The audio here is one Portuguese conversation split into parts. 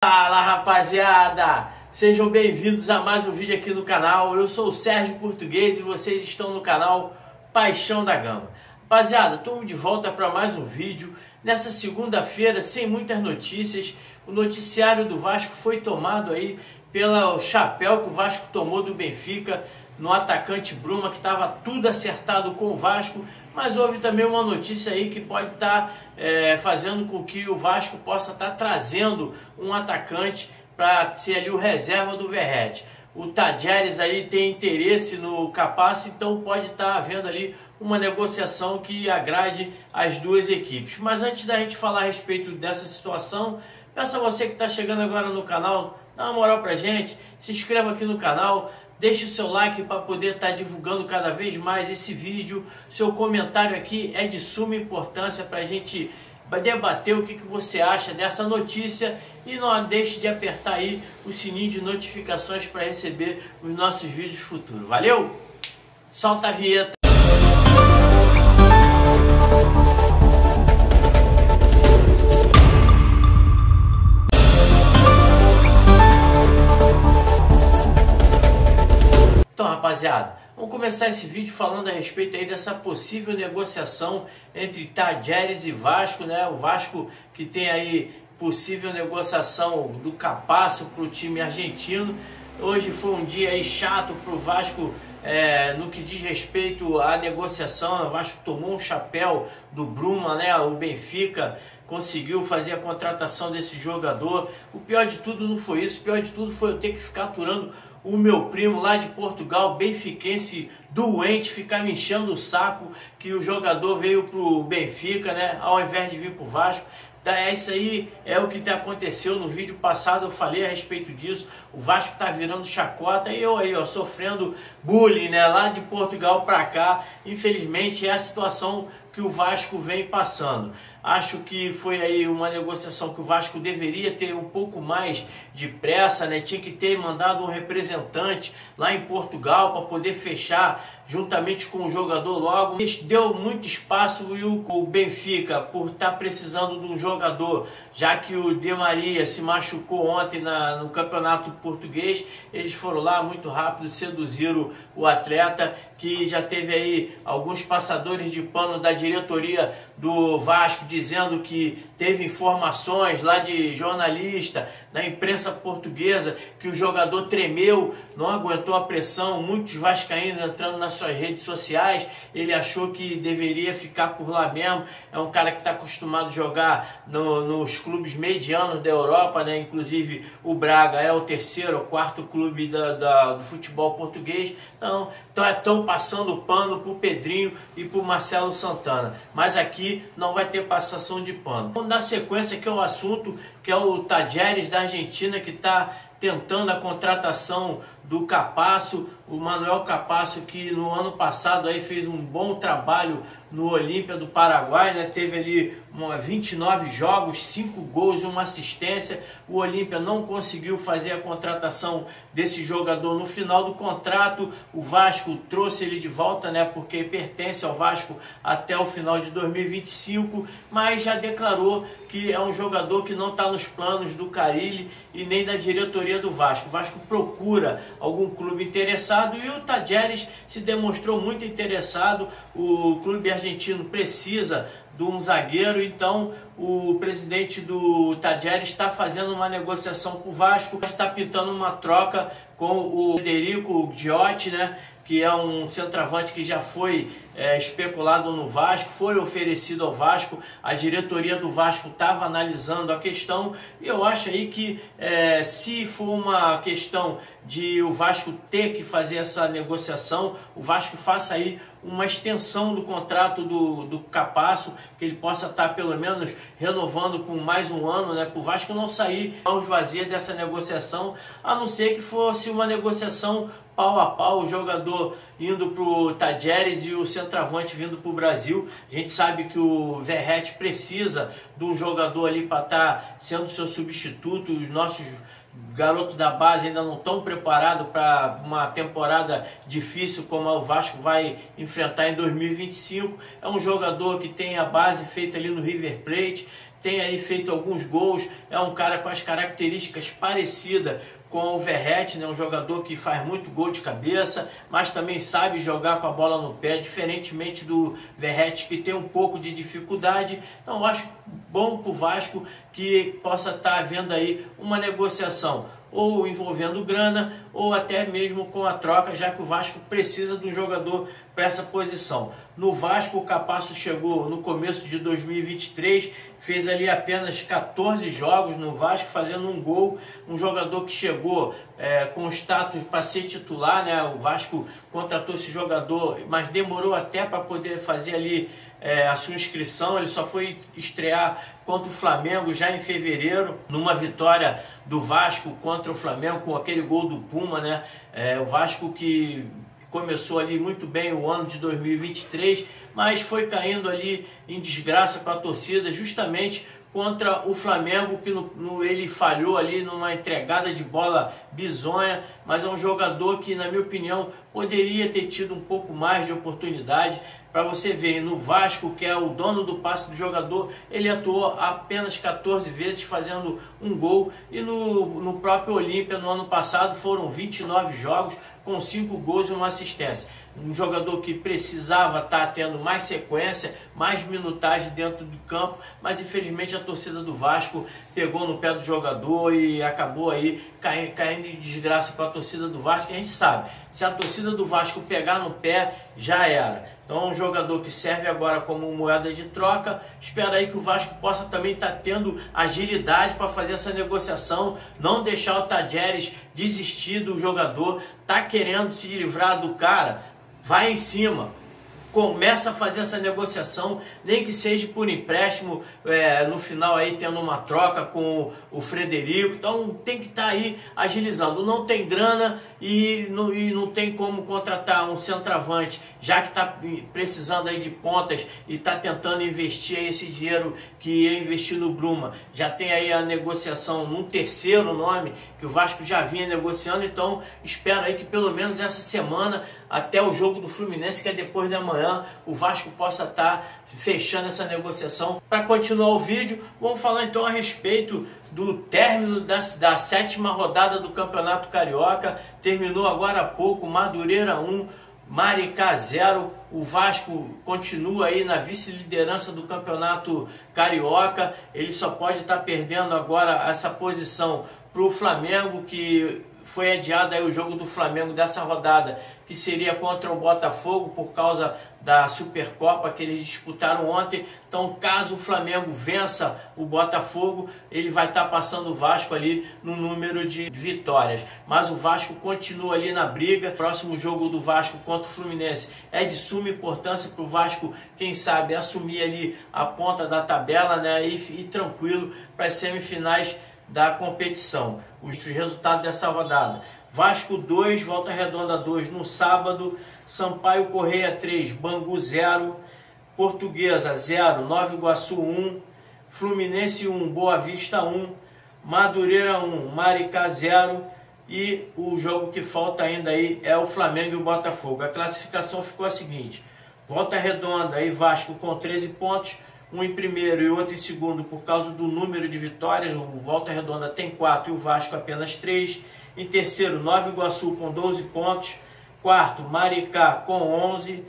Fala, rapaziada! Sejam bem-vindos a mais um vídeo aqui no canal. Eu sou o Sérgio Português e vocês estão no canal Paixão da Gama. Rapaziada, estamos de volta para mais um vídeo. Nessa segunda-feira, sem muitas notícias, o noticiário do Vasco foi tomado aí pelo chapéu que o Vasco tomou do Benfica no atacante Bruma, que estava tudo acertado com o Vasco. Mas houve também uma notícia aí que pode estar fazendo com que o Vasco possa estar trazendo um atacante para ser ali o reserva do Verratti. O Tadjeres aí tem interesse no Capasso, então pode estar havendo ali uma negociação que agrade as duas equipes. Mas antes da gente falar a respeito dessa situação, peço a você que está chegando agora no canal, dá uma moral pra gente, se inscreva aqui no canal, deixe o seu like para poder estar divulgando cada vez mais esse vídeo. Seu comentário aqui é de suma importância para a gente debater o que você acha dessa notícia. E não deixe de apertar aí o sininho de notificações para receber os nossos vídeos futuros. Valeu? Solta a vinheta! Então, rapaziada, vamos começar esse vídeo falando a respeito aí dessa possível negociação entre Tadjeres e Vasco, né? O Vasco que tem aí possível negociação do Capasso para o time argentino. Hoje foi um dia aí chato para o Vasco no que diz respeito à negociação. O Vasco tomou um chapéu do Bruma, né? O Benfica conseguiu fazer a contratação desse jogador. O pior de tudo não foi isso, o pior de tudo foi eu ter que ficar aturando o meu primo lá de Portugal, benfiquense doente, ficar me enchendo o saco que o jogador veio pro Benfica, né, ao invés de vir pro Vasco. Isso aí é o que aconteceu no vídeo passado, eu falei a respeito disso. O Vasco tá virando chacota e eu aí, ó, sofrendo bullying, né, lá de Portugal para cá. Infelizmente é a situação que o Vasco vem passando. Acho que foi aí uma negociação que o Vasco deveria ter um pouco mais de pressa, né? Tinha que ter mandado um representante lá em Portugal para poder fechar juntamente com o jogador logo. Deu muito espaço e o Benfica, por estar precisando de um jogador, já que o Di Maria se machucou ontem no campeonato português, eles foram lá muito rápido, seduziram o atleta, que já teve aí alguns passadores de pano da diretoria do Vasco dizendo que teve informações lá de jornalista na imprensa portuguesa que o jogador tremeu, não aguentou a pressão, muitos vascaínos entrando nas suas redes sociais, ele achou que deveria ficar por lá mesmo. É um cara que está acostumado a jogar nos clubes medianos da Europa, né? Inclusive o Braga é o terceiro ou quarto clube do futebol português, então estão passando o pano para o Pedrinho e para o Marcelo Santana, mas aqui não vai ter passação de pano. Vamos dar sequência aqui ao assunto, que é o Tadjeres da Argentina, que está tentando a contratação do Capasso, o Manuel Capasso, que no ano passado aí fez um bom trabalho no Olímpia do Paraguai, né? Teve ali 29 jogos, 5 gols e uma assistência. O Olímpia não conseguiu fazer a contratação desse jogador no final do contrato. O Vasco trouxe ele de volta, né? Porque pertence ao Vasco até o final de 2025, mas já declarou que é um jogador que não está nos planos do Carille e nem da diretoria do Vasco. O Vasco procura algum clube interessado e o Tadjeres se demonstrou muito interessado. O clube argentino precisa de um zagueiro, então o presidente do Tadjeres está fazendo uma negociação com o Vasco, está pintando uma troca com o Federico Giotti, né, que é um centroavante que já foi especulado no Vasco, foi oferecido ao Vasco. A diretoria do Vasco estava analisando a questão e eu acho aí que se for uma questão de o Vasco ter que fazer essa negociação, o Vasco faça aí uma extensão do contrato do Capasso, que ele possa estar pelo menos renovando com mais um ano, né, para o Vasco não sair mãos vazias dessa negociação, a não ser que fosse uma negociação pau a pau, o jogador indo para o Tadjeres e o centroavante vindo para o Brasil. A gente sabe que o Verratti precisa de um jogador ali para estar sendo seu substituto. Os nossos garotos da base ainda não estão preparados para uma temporada difícil como o Vasco vai enfrentar em 2025. É um jogador que tem a base feita ali no River Plate, tem aí feito alguns gols, é um cara com as características parecidas com o Verratti, né? Um jogador que faz muito gol de cabeça, mas também sabe jogar com a bola no pé, diferentemente do Verratti, que tem um pouco de dificuldade. Então eu acho bom para o Vasco que possa estar havendo aí uma negociação, ou envolvendo grana, ou até mesmo com a troca, já que o Vasco precisa de um jogador para essa posição. No Vasco, o Capasso chegou no começo de 2023, fez ali apenas 14 jogos no Vasco, fazendo um gol, um jogador que chegou com status para ser titular, né? O Vasco contratou esse jogador, mas demorou até para poder fazer ali a sua inscrição. Ele só foi estrear contra o Flamengo já em fevereiro, numa vitória do Vasco contra o Flamengo, com aquele gol do Puma, né? O Vasco que começou ali muito bem o ano de 2023, mas foi caindo ali em desgraça com a torcida, justamente contra o Flamengo, que ele falhou ali numa entregada de bola bizonha, mas é um jogador que, na minha opinião, poderia ter tido um pouco mais de oportunidade. Para você ver, no Vasco, que é o dono do passe do jogador, ele atuou apenas 14 vezes fazendo um gol, e no próprio Olímpia, no ano passado, foram 29 jogos com 5 gols e uma assistência. Um jogador que precisava estar tendo mais sequência, mais minutagem dentro do campo, mas infelizmente a torcida do Vasco pegou no pé do jogador e acabou aí caindo em desgraça para a torcida do Vasco. A gente sabe, se a torcida do Vasco pegar no pé, já era. Então é um jogador que serve agora como moeda de troca. Espero aí que o Vasco possa também estar tendo agilidade para fazer essa negociação, não deixar o Tadjeres desistir do jogador, tá querendo se livrar do cara, vai em cima. Começa a fazer essa negociação, nem que seja por empréstimo, no final aí tendo uma troca com o Frederico. Então tem que estar aí agilizando. Não tem grana e não tem como contratar um centroavante, já que está precisando aí de pontas e está tentando investir aí esse dinheiro que ia investir no Bruma. Já tem aí a negociação num terceiro nome que o Vasco já vinha negociando. Então espero aí que pelo menos essa semana, até o jogo do Fluminense, que é depois da manhã, o Vasco possa estar fechando essa negociação. Para continuar o vídeo, vamos falar então a respeito do término da 7ª rodada do Campeonato Carioca. Terminou agora há pouco, Madureira 1, Maricá 0. O Vasco continua aí na vice-liderança do Campeonato Carioca. Ele só pode estar perdendo agora essa posição para o Flamengo, que foi adiado aí o jogo do Flamengo dessa rodada, que seria contra o Botafogo por causa da Supercopa que eles disputaram ontem. Então, caso o Flamengo vença o Botafogo, ele vai estar passando o Vasco ali no número de vitórias. Mas o Vasco continua ali na briga. O próximo jogo do Vasco contra o Fluminense é de suma importância para o Vasco, quem sabe, assumir ali a ponta da tabela, né, e tranquilo para as semifinais da competição. Os resultados dessa rodada: Vasco 2, Volta Redonda 2 no sábado, Sampaio Correia 3, Bangu 0, Portuguesa 0, Nova Iguaçu 1, Fluminense 1, Boa Vista 1, Madureira 1, Maricá 0, e o jogo que falta ainda aí é o Flamengo e o Botafogo. A classificação ficou a seguinte: Volta Redonda e Vasco com 13 pontos, um em primeiro e outro em segundo por causa do número de vitórias. O Volta Redonda tem 4 e o Vasco apenas 3. Em terceiro, Nova Iguaçu com 12 pontos. Quarto, Maricá com 11.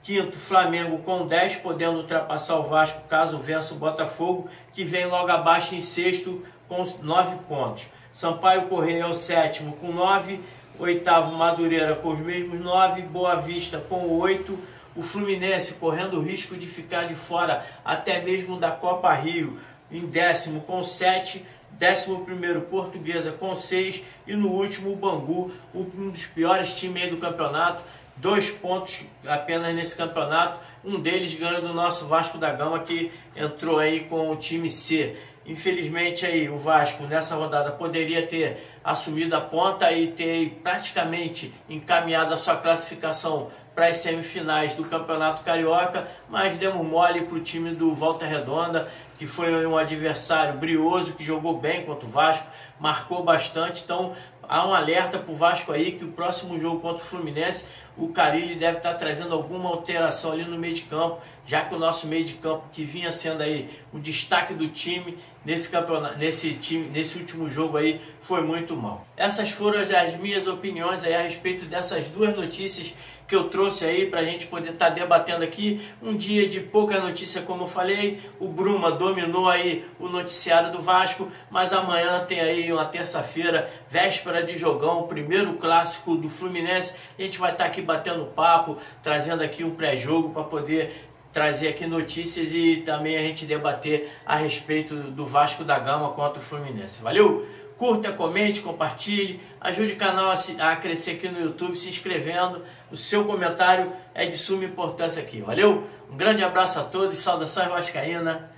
Quinto, Flamengo com 10, podendo ultrapassar o Vasco caso vença o Botafogo, que vem logo abaixo em sexto com 9 pontos. Sampaio Correia é o sétimo com 9. Oitavo, Madureira com os mesmos 9. Boa Vista com 8. O Fluminense correndo o risco de ficar de fora até mesmo da Copa Rio, em décimo com 7, 11º Portuguesa com 6 e no último o Bangu, um dos piores times aí do campeonato, 2 pontos apenas nesse campeonato, um deles ganhou do nosso Vasco da Gama, que entrou aí com o time C. Infelizmente aí o Vasco nessa rodada poderia ter assumido a ponta e ter praticamente encaminhado a sua classificação para as semifinais do Campeonato Carioca, mas demos mole para o time do Volta Redonda, que foi um adversário brioso, que jogou bem contra o Vasco, marcou bastante. Então há um alerta para o Vasco aí que o próximo jogo contra o Fluminense, o Carille deve estar trazendo alguma alteração ali no meio de campo, já que o nosso meio de campo, que vinha sendo aí o destaque do time nesse campeonato, nesse último jogo aí, foi muito mal. Essas foram as minhas opiniões aí a respeito dessas duas notícias que eu trouxe aí para a gente poder estar debatendo aqui. Um dia de pouca notícia, como eu falei, o Bruma dominou aí o noticiário do Vasco, mas amanhã tem aí uma terça-feira, véspera de jogão, o primeiro clássico do Fluminense. A gente vai estar aqui batendo papo, trazendo aqui um pré-jogo para poder trazer aqui notícias e também a gente debater a respeito do Vasco da Gama contra o Fluminense. Valeu? Curta, comente, compartilhe, ajude o canal a crescer aqui no YouTube, se inscrevendo. O seu comentário é de suma importância aqui. Valeu? Um grande abraço a todos, saudações vascaína.